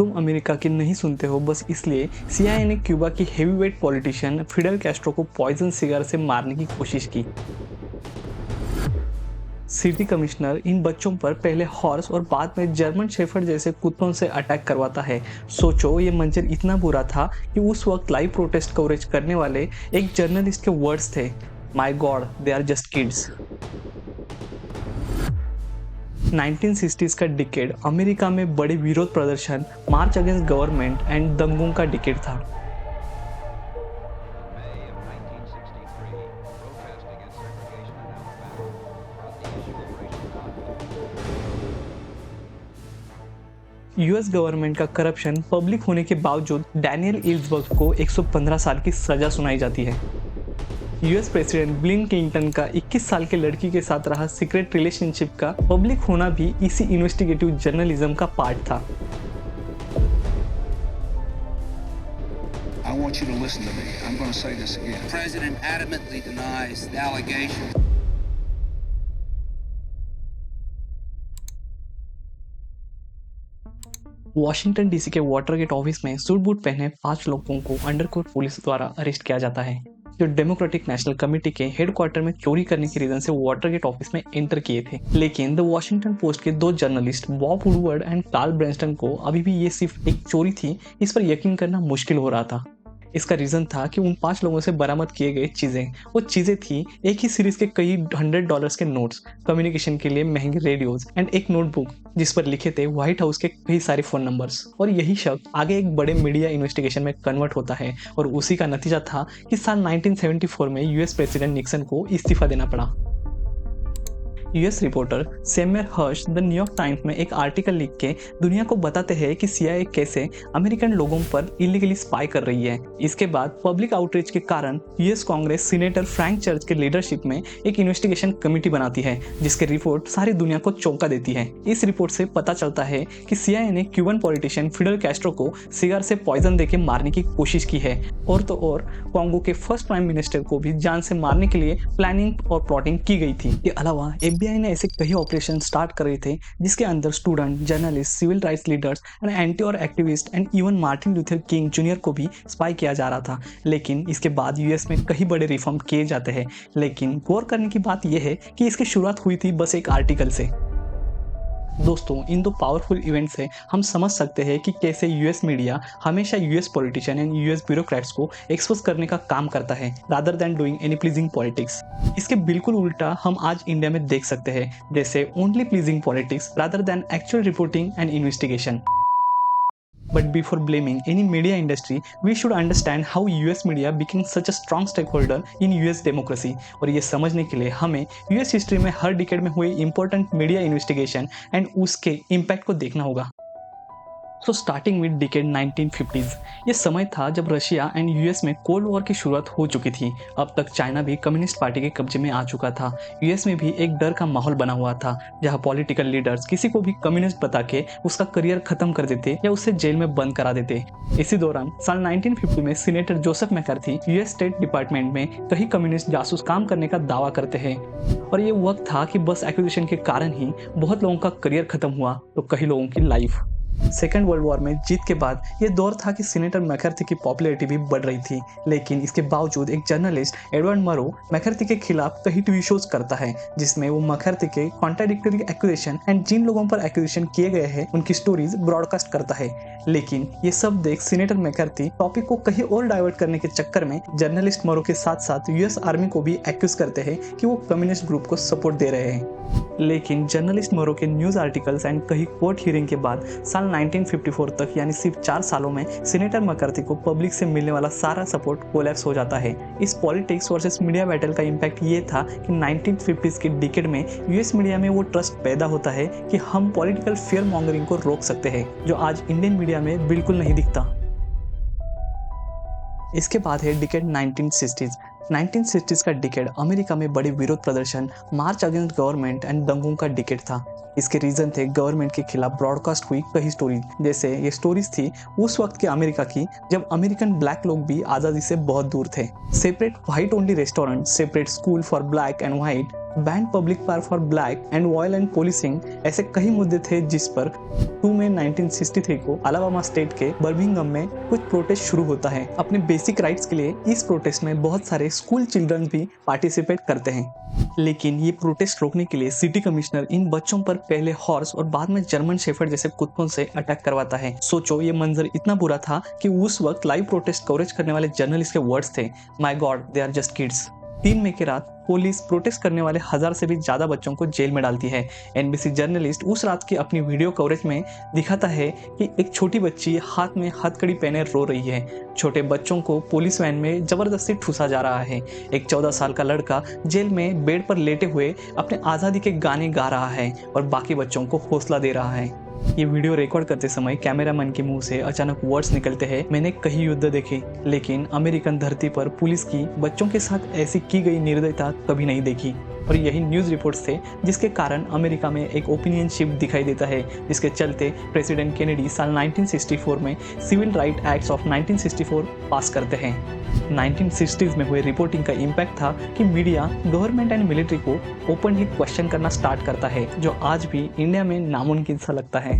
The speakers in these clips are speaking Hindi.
तुम अमेरिका की नहीं सुनते हो बस इसलिए सीआईए ने क्यूबा की हेवीवेट पॉलिटिशियन फिडेल कैस्ट्रो को पॉइजन सिगार से मारने की कोशिश की। सिटी कमिश्नर इन बच्चों पर पहले हॉर्स और बाद में जर्मन शेफर्ड जैसे कुत्तों से अटैक करवाता है। सोचो ये मंजर इतना बुरा था कि उस वक्त लाइव प्रोटेस्ट कवरेज करने वाले एक जर्नलिस्ट के वर्ड्स थे, my god they are just kids. 1960s का डिकेड अमेरिका में बड़े विरोध प्रदर्शन, मार्च अगेंस्ट गवर्नमेंट एंड दंगों का डिकेड था। यूएस गवर्नमेंट का करप्शन पब्लिक होने के बावजूद डैनियल इल्सबर्ग को 115 साल की सजा सुनाई जाती है। यूएस प्रेसिडेंट बिल क्लिंटन का 21 साल के लड़की के साथ रहा सीक्रेट रिलेशनशिप का पब्लिक होना भी इसी इन्वेस्टिगेटिव जर्नलिज्म का पार्ट था। I want you to listen to me. I'm going to say this again. The president adamantly denies the allegations. Washington DC के वाटरगेट ऑफिस में सूट बूट पहने 5 लोगों को अंडरकोवर पुलिस द्वारा अरेस्ट किया जाता है, जो डेमोक्रेटिक नेशनल कमेटी के हेडक्वार्टर में चोरी करने के रीजन से वाटरगेट ऑफिस में एंटर किए थे। लेकिन द वॉशिंगटन पोस्ट के 2 journalist Bob Woodward and Carl Bernstein को अभी भी ये सिर्फ एक चोरी थी, इस पर यकीन करना मुश्किल हो रहा था। इसका रीजन था कि उन 5 लोगों से बरामद किए गए चीजें वो चीजें थी एक ही सीरीज के कई $100 के नोट्स, कम्युनिकेशन के लिए महंगे रेडियोज एंड एक नोटबुक जिस पर लिखे थे व्हाइट हाउस के कई सारे फोन नंबर्स। और यही शब्द आगे एक बड़े मीडिया इन्वेस्टिगेशन में कन्वर्ट होता है और उसी का नतीजा था कि साल 1974 में यूएस प्रेसिडेंट निक्सन को इस्तीफा देना पड़ा। US reporter Samuel Hersh the New York Times में एक आर्टिकल लिख के दुनिया को बताते हैं कि सीआईए कैसे अमेरिकन लोगों पर इलीगली स्पाई कर रही है। इसके बाद पब्लिक आउटरीच के कारण US Congress senator Frank church के लीडरशिप में एक इन्वेस्टिगेशन कमेटी बनाती है, जिसकी रिपोर्ट सारी दुनिया को चौंका देती है। इस रिपोर्ट से पता चलता है कि सीआईए ने क्यूबन पॉलिटिशियन फिडेल कैस्ट्रो को सिगार से पॉइजन देके मारने की कोशिश की है, और तो और कॉन्गो के फर्स्ट प्राइम मिनिस्टर को भी जान से मारने के लिए प्लानिंग और प्लॉटिंग की गई थी। इसके अलावा एफबीआई ने ऐसे कई ऑपरेशन स्टार्ट कर रहे थे जिसके अंदर student, journalist, civil rights leaders and anti war activist and even Martin Luther King junior को भी स्पाई किया जा रहा था। लेकिन इसके बाद यूएस में कई बड़े रिफॉर्म किए जाते हैं। लेकिन गौर करने की बात यह है कि इसकी शुरुआत हुई थी बस एक आर्टिकल से। दोस्तों, इन 2 पावरफुल इवेंट से हम समझ सकते हैं कि कैसे यूएस मीडिया हमेशा US politician and US bureaucrats को एक्सपोज करने का काम करता है rather than doing any pleasing politics. इसके बिल्कुल उल्टा हम आज इंडिया में देख सकते हैं, जैसे only pleasing politics rather than actual reporting and investigation. But before blaming any media industry, we should understand how US media became such a strong stakeholder in US democracy। और ये समझने के लिए हमें US हिस्ट्री में हर डिकेड में हुए इंपॉर्टेंट मीडिया इन्वेस्टिगेशन एंड उसके इम्पैक्ट को देखना होगा। So starting with decade 1950s, ये समय था जब रशिया एंड यूएस में कोल्ड वॉर की शुरुआत हो चुकी थी। अब तक चाइना भी कम्युनिस्ट पार्टी के कब्जे में आ चुका था। यूएस में भी एक डर का माहौल बना हुआ था, जहां पॉलिटिकल लीडर्स किसी को भी कम्युनिस्ट बता के उसका करियर खत्म कर देते या उसे जेल में बंद करा देते। इसी दौरान साल 1950 में senator Joseph McCarthy US state department में कई कम्युनिस्ट जासूस काम करने का दावा करते हैं, और ये वक्त था कि बस एक्विजिशन के कारण ही बहुत लोगों का करियर खत्म हुआ तो कई लोगों की लाइफ। सेकेंड वर्ल्ड वॉर में जीत के बाद ये दौर था कि सीनेटर मैकार्थी की पॉपुलैरिटी भी बढ़ रही थी। लेकिन इसके बावजूद एक जर्नलिस्ट एडवर्ड मरो मैकार्थी के खिलाफ कई टीवी शोज करता है, जिसमें वो मैकार्थी के कॉन्ट्राडिक्टरी एक्यूजेशन एंड जिन लोगों पर एक्यूजेशन किए गए हैं उनकी स्टोरीज ब्रॉडकास्ट करता है। लेकिन ये सब देख सीनेटर मैकार्थी टॉपिक को कहीं और डाइवर्ट करने के चक्कर में जर्नलिस्ट मरो के साथ साथ यूएस आर्मी को भी एक्यूज करते हैं कि वो कम्युनिस्ट ग्रुप को सपोर्ट दे रहे हैं। लेकिन जर्नलिस्ट मरो के न्यूज आर्टिकल्स एंड कई कोर्ट हियरिंग के बाद साल 1954 तक, यानी सिर्फ 4 सालों में, सीनेटर मैकार्थी को पब्लिक से मिलने वाला सारा सपोर्ट कोलैप्स हो जाता है। इस पॉलिटिक्स वर्सेस मीडिया बैटल का इम्पैक्ट ये था कि 1950s के डिकेड में यूएस मीडिया में वो ट्रस्ट पैदा होता है कि हम पॉलिटिकल फियर मॉन्गरिंग को रोक सकते हैं, जो आज इंडियन मीडिया में बिल्कुल नहीं दिखता। इसके बाद है डिकेड 1960s। 1960s का डिकेड अमेरिका में बड़े विरोध प्रदर्शन, मार्च अगेंस्ट गवर्नमेंट एंड दंगों का डिकेड था। इसके रीजन थे गवर्नमेंट के खिलाफ ब्रॉडकास्ट हुई कई स्टोरीज। जैसे ये स्टोरीज थी उस वक्त के अमेरिका की, जब अमेरिकन ब्लैक लोग भी आज़ादी से बहुत दूर थे। Separate white only restaurant, separate school for black and white, band public park for black and violent policing, ऐसे कई मुद्दे थे जिस पर 2 मई 1963 को अलाबामा स्टेट के बर्मिंघम में कुछ प्रोटेस्ट शुरू होता है। अपने बेसिक राइट्स के लिए इस प्रोटेस्ट में बहुत सारे स्कूल चिल्ड्रन भी पार्टिसिपेट करते हैं, लेकिन ये प्रोटेस्ट रोकने के लिए सिटी कमिश्नर इन बच्चों पर पहले हॉर्स और बाद में जर्मन शेफर्ड जैसे कुत्तों से अटैक करवाता है। सोचो, ये मंजर इतना बुरा था कि उस वक्त लाइव प्रोटेस्ट कवरेज करने वाले जर्नलिस्ट के वर्ड्स थे, my god they are just kids. 3 मई की रात पुलिस प्रोटेस्ट करने वाले 1000 से भी ज्यादा बच्चों को जेल में डालती है। एनबीसी जर्नलिस्ट उस रात की अपनी वीडियो कवरेज में दिखाता है कि एक छोटी बच्ची हाथ में हथकड़ी पहने रो रही है। छोटे बच्चों को पुलिस वैन में जबरदस्ती ठूसा जा रहा है। एक 14 साल का लड़का जेल में बेड पर लेटे हुए अपने आज़ादी के गाने गा रहा है और बाकी बच्चों को हौसला दे रहा है। ये वीडियो रिकॉर्ड करते समय कैमरामैन के मुंह से अचानक वर्ड्स निकलते हैं, मैंने कई युद्ध देखे लेकिन अमेरिकन धरती पर पुलिस की बच्चों के साथ ऐसी की गई निर्दयता कभी नहीं देखी। और यही न्यूज़ रिपोर्ट्स थे जिसके कारण अमेरिका में एक ओपिनियन शिफ्ट दिखाई देता है, जिसके चलते प्रेसिडेंट केनेडी साल 1964 में सिविल राइट एक्ट्स ऑफ 1964 पास करते हैं। 1960s में हुए रिपोर्टिंग का इम्पैक्ट था कि मीडिया गवर्नमेंट एंड मिलिट्री को ओपनली क्वेश्चन करना स्टार्ट करता है, जो आज भी इंडिया में नामुमकिन सा लगता है।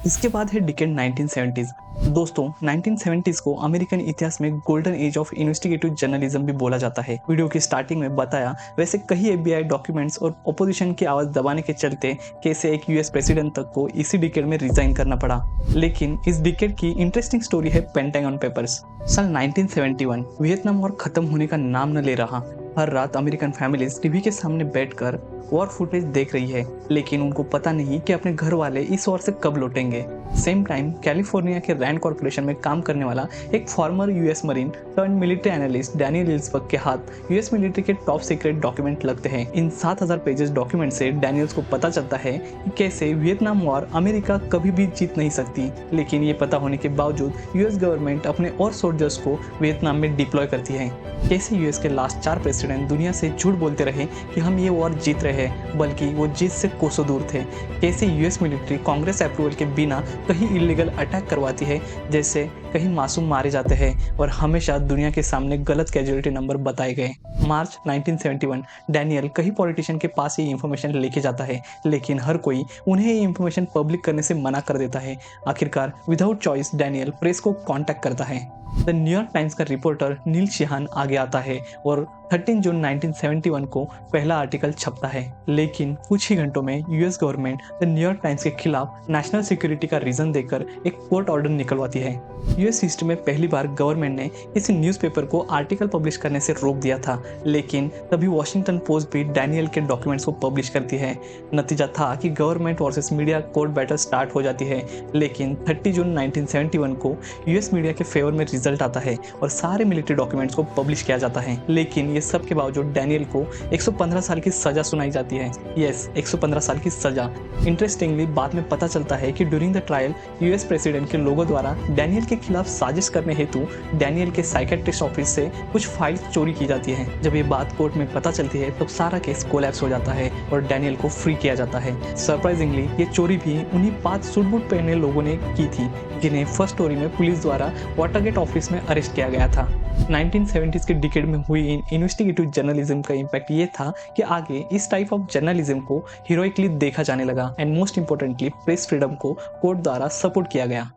इसके बाद है डिकेड 1970s। दोस्तों, 1970s को अमेरिकन इतिहास में golden age of investigative journalism भी बोला जाता है। वीडियो की स्टार्टिंग में बताया वैसे कई FBI डॉक्यूमेंट्स और ओपोजिशन की आवाज दबाने के चलते कैसे एक US प्रेसिडेंट तक को इसी डिकेड में रिजाइन करना पड़ा। लेकिन इस डिकेड की इंटरेस्टिंग स्टोरी है पेंटागन पेपर्स। साल 1971 वियतनाम वॉर खत्म होने का नाम न ले रहा। हर रात अमेरिकन फैमिलीज टीवी के सामने बैठकर वॉर फुटेज देख रही है, लेकिन उनको पता नहीं कि अपने घर वाले इस वॉर से कब लौटेंगे। सेम टाइम कैलिफोर्निया के रैंड कॉर्पोरेशन में काम करने वाला एक former US marine turned military analyst Daniel Ellsberg के हाथ US मिलिट्री के टॉप सीक्रेट डॉक्यूमेंट लगते हैं। इन 7000 पेजेस डॉक्यूमेंट से डैनियल्स को पता चलता है कि कैसे वियतनाम वॉर अमेरिका कभी भी जीत नहीं सकती, लेकिन ये पता होने के बावजूद US गवर्नमेंट अपने और सोल्जर्स को वियतनाम में डिप्लॉय करती है। कैसे US के लास्ट 4 प्रेसिडेंट दुनिया से झूठ बोलते रहे कि हम ये वॉर जीत रहे हैं, बल्कि वो जीत से कोसों दूर थे। कैसे US मिलिट्री कांग्रेस अप्रूवल के बिना कहीं इलीगल अटैक करवाती है, जैसे कहीं मासूम मारे जाते हैं और हमेशा दुनिया के सामने गलत कैजुअलिटी नंबर बताए गए। मार्च 1971 डैनियल कहीं पॉलिटिशियन के पास ये इंफॉर्मेशन लेके जाता है, लेकिन हर कोई उन्हें ये इंफॉर्मेशन पब्लिक करने से मना कर देता है। आखिरकार विदाउट चॉइस डैनियल प्रेस को कांटेक्ट करता है। द न्यूयॉर्क टाइम्स का रिपोर्टर नील शिहान आगे आता है और 13 जून 1971 को पहला आर्टिकल छपता है। लेकिन कुछ ही घंटों में US government the New York times के खिलाफ नेशनल सिक्योरिटी का रीजन देकर एक कोर्ट ऑर्डर निकलवाती है। US हिस्ट्री में पहली बार गवर्नमेंट ने किसी न्यूज़पेपर को आर्टिकल पब्लिश करने से रोक दिया था, लेकिन तभी वॉशिंगटन पोस्ट भी डैनियल के डॉक्यूमेंट्स को पब्लिश करती है। नतीजा था कि government versus media court battle start हो जाती है, लेकिन 30 जून 1971 को US मीडिया के फेवर में रिजल्ट आता है और सारे मिलिट्री डॉक्यूमेंट्स को पब्लिश किया जाता है। लेकिन ये सब के बावजूद डैनियल को 115 साल की सजा सुनाई जाती है। यस, 115 साल की सजा। इंटरेस्टिंगली बाद में पता चलता है कि during the trial US president के लोगों द्वारा डैनियल के खिलाफ साजिश करने हेतु डैनियल के साइकेट्रिस्ट ऑफिस से कुछ फाइल्स चोरी की जाती है। जब ये बात कोर्ट में पता चलती है तो सारा केस कोलैप्स हो जाता है और डैनियल को फ्री किया जाता है। सरप्राइजिंगली ये चोरी भी उन्हीं 5 सूट बूट पहने लोगों ने की थी जिन्हें फर्स्ट स्टोरी में पुलिस द्वारा वाटरगेट ऑफिस में अरेस्ट किया गया था। 1970s के डिकेड में हुई इन्वेस्टिगेटिव जर्नलिज्म का इम्पैक्ट ये था कि आगे इस टाइप ऑफ जर्नलिज्म को हीरोइकली देखा जाने लगा and most importantly press freedom को कोर्ट द्वारा सपोर्ट किया गया।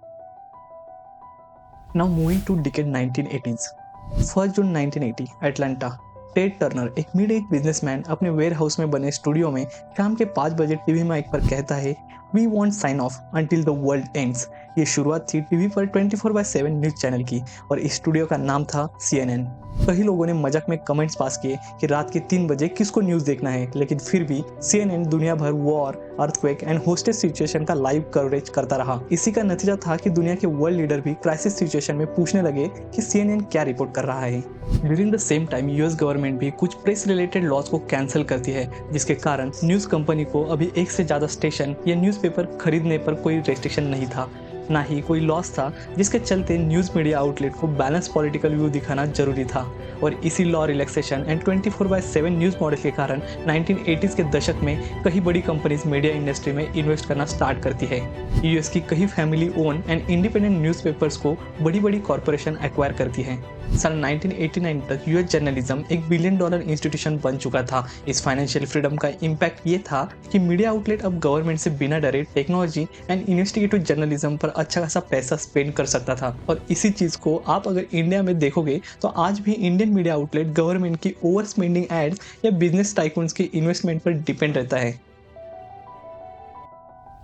Now moving to decade 1980s। 1 जून 1980 एटलांटा। टेड टर्नर, एक मिड एज बिजनेसमैन, अपने वेयर हाउस में बने स्टूडियो में शाम के 5 बजे टीवी माइक पर कहता है, we won't sign off until the world ends. ये शुरुआत थी टीवी पर 24/7 न्यूज चैनल की और इस स्टूडियो का नाम था CNN। कई लोगों ने मजाक में कमेंट्स पास किए कि रात के 3 बजे किसको न्यूज़ देखना है, लेकिन फिर भी CNN दुनिया भर war, earthquake and hostage situation का लाइव कवरेज करता रहा। इसी का नतीजा था कि दुनिया के वर्ल्ड लीडर भी क्राइसिस सिचुएशन में पूछने लगे कि CNN क्या रिपोर्ट कर रहा है। During the same time US government भी कुछ प्रेस रिलेटेड लॉज को कैंसिल करती है, जिसके कारण न्यूज़ कंपनी को अभी 1 से ज़्यादा स्टेशन या न्यूज़पेपर खरीदने पर कोई रेस्ट्रिक्शन नहीं था, ना ही कोई लॉस था, जिसके चलते न्यूज़ मीडिया आउटलेट को बैलेंस पॉलिटिकल व्यू दिखाना जरूरी था। और इसी law relaxation and 24/7 news model के कारण 1980s के दशक में कई बड़ी कंपनीज मीडिया इंडस्ट्री में इन्वेस्ट करना स्टार्ट करती है। US की कई family own and independent newspapers को बड़ी बड़ी कॉरपोरेशन एक्वायर करती है। साल 1989 तक यूएस जर्नलिज्म एक $1 बिलियन इंस्टीट्यूशन बन चुका था। इस फाइनेंशियल फ्रीडम का इम्पैक्ट ये था कि मीडिया आउटलेट अब गवर्नमेंट से बिना डरे टेक्नोलॉजी एंड इन्वेस्टिगेटिव जर्नलिज्म पर अच्छा खासा पैसा स्पेंड कर सकता था। और इसी चीज को आप अगर इंडिया में देखोगे तो आज भी इंडियन मीडिया आउटलेट गवर्नमेंट की ओवर स्पेंडिंग एड्स या बिजनेस टाइकून्स के इन्वेस्टमेंट पर डिपेंड रहता है।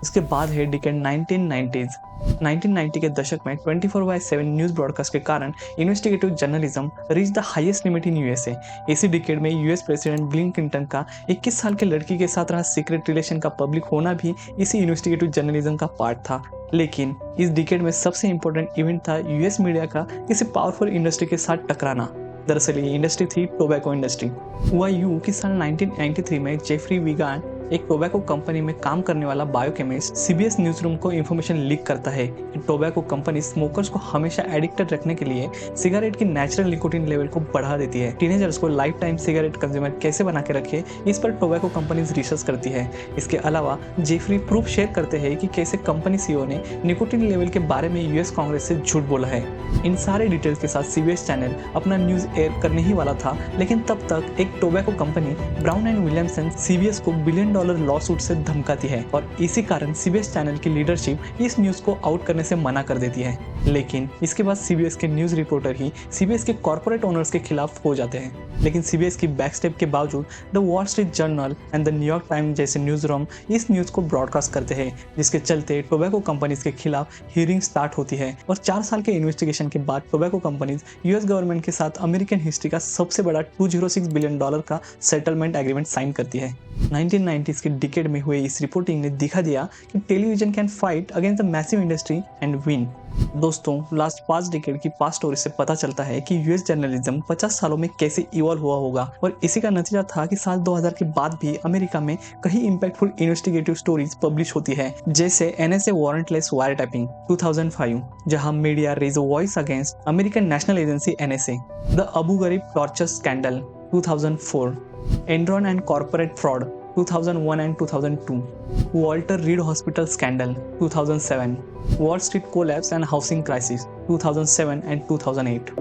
इसके बाद है डिकेड 1990s। 1990 के दशक में 24/7 न्यूज ब्रॉडकास्ट के कारण investigative journalism reach the highest limit in USA. इसी डिकेड में यूएस प्रेसिडेंट बिल क्लिंटन का 21 साल के लड़की के साथ रहा सीक्रेट रिलेशन का पब्लिक होना भी इसी इन्वेस्टिगेटिव जर्नलिज्म का पार्ट था। लेकिन इस डिकेड में सबसे इंपॉर्टेंट इवेंट था यूएस मीडिया का किसी पावरफुल इंडस्ट्री के साथ टकराना। दरअसल ये इंडस्ट्री थी टोबैको इंडस्ट्री। हुआ यूं कि साल 1993 में जेफरी विगान, एक टोबैको कंपनी में काम करने वाला बायोकेमिस्ट, सीबीएस न्यूज रूम को इंफॉर्मेशन लीक करता है कि टोबैको कंपनी स्मोकर्स को हमेशा एडिक्टेड रखने के लिए सिगरेट की नेचुरल निकोटीन लेवल को बढ़ा देती है। टीनेजर्स को लाइफ टाइम सिगरेट कंज्यूमर कैसे बना के रखे, इस पर टोबैको कंपनीज रिसर्च करती है। इसके अलावा जेफरी प्रूफ शेयर करते हैं कि कैसे कंपनी सीईओ ने निकोटीन लेवल के बारे में यूएस कांग्रेस से झूठ बोला है। इन सारे डिटेल्स के साथ सीबीएस चैनल अपना न्यूज एयर करने ही वाला था, लेकिन तब तक एक tobacco company brown and Williamson CBS को $1 बिलियन लॉसूट से धमकाती है और इसी कारण सीबीएस चैनल की लीडरशिप इस न्यूज को आउट करने से मना कर देती है। लेकिन इसके बाद सीबीएस के न्यूज रिपोर्टर ही सीबीएस के कॉर्पोरेट ओनर्स के खिलाफ हो जाते हैं। लेकिन सीबीएस की बैकस्टेप के बावजूद the wall street journal and the New York times जैसे न्यूज रूम इस न्यूज को ब्रॉडकास्ट करते हैं, जिसके चलते टोबैको कंपनीज के खिलाफ हियरिंग स्टार्ट होती है और 4 साल के इन्वेस्टिगेशन के बाद टोबैको कंपनीज यूएस गवर्नमेंट के साथ अमेरिकन हिस्ट्री का सबसे बड़ा $206 बिलियन का सेटलमेंट एग्रीमेंट साइन करती है। 1990s के डिकेड में हुए इस रिपोर्टिंग ने दिखा दिया कि television can fight against the massive industry and win. दोस्तों, लास्ट 5 डिकेड की पास्ट स्टोरी से पता चलता है कि यूएस जर्नलिज्म 50 सालों में कैसे इवॉल्व हुआ होगा और इसी का नतीजा था कि साल 2000 के बाद भी अमेरिका में कई इंपैक्टफुल इन्वेस्टिगेटिव स्टोरीज पब्लिश होती है, जैसे एनएसए वारंटलेस वायरटैपिंग 2005, जहां media raise a voice against American national agency NSA, the Abu Ghraib torture scandal 2004, Enron and corporate fraud 2001 and 2002, Walter Reed Hospital Scandal 2007, Wall Street Collapse and Housing Crisis 2007 and 2008.